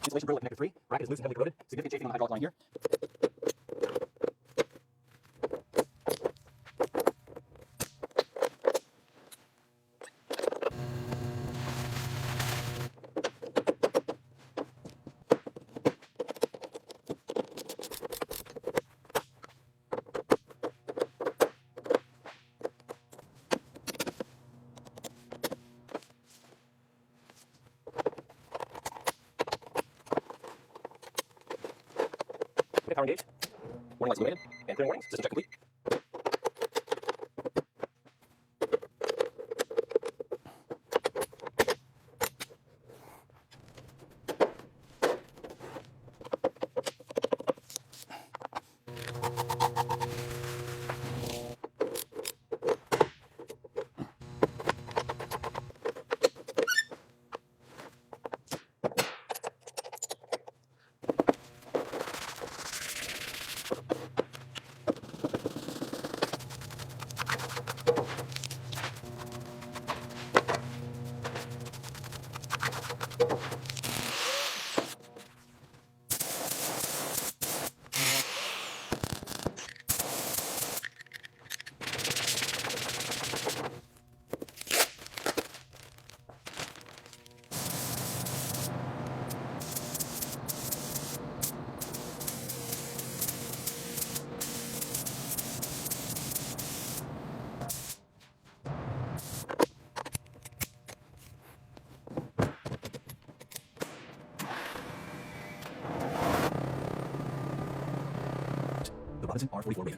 Insulation grill with connector 3. Bracket is loose and heavily corroded. Significant chafing on the hydraulic line here. Okay, power engaged. Warning lights illuminated. And clearing warnings. System check complete. The Robinson R44 Raven.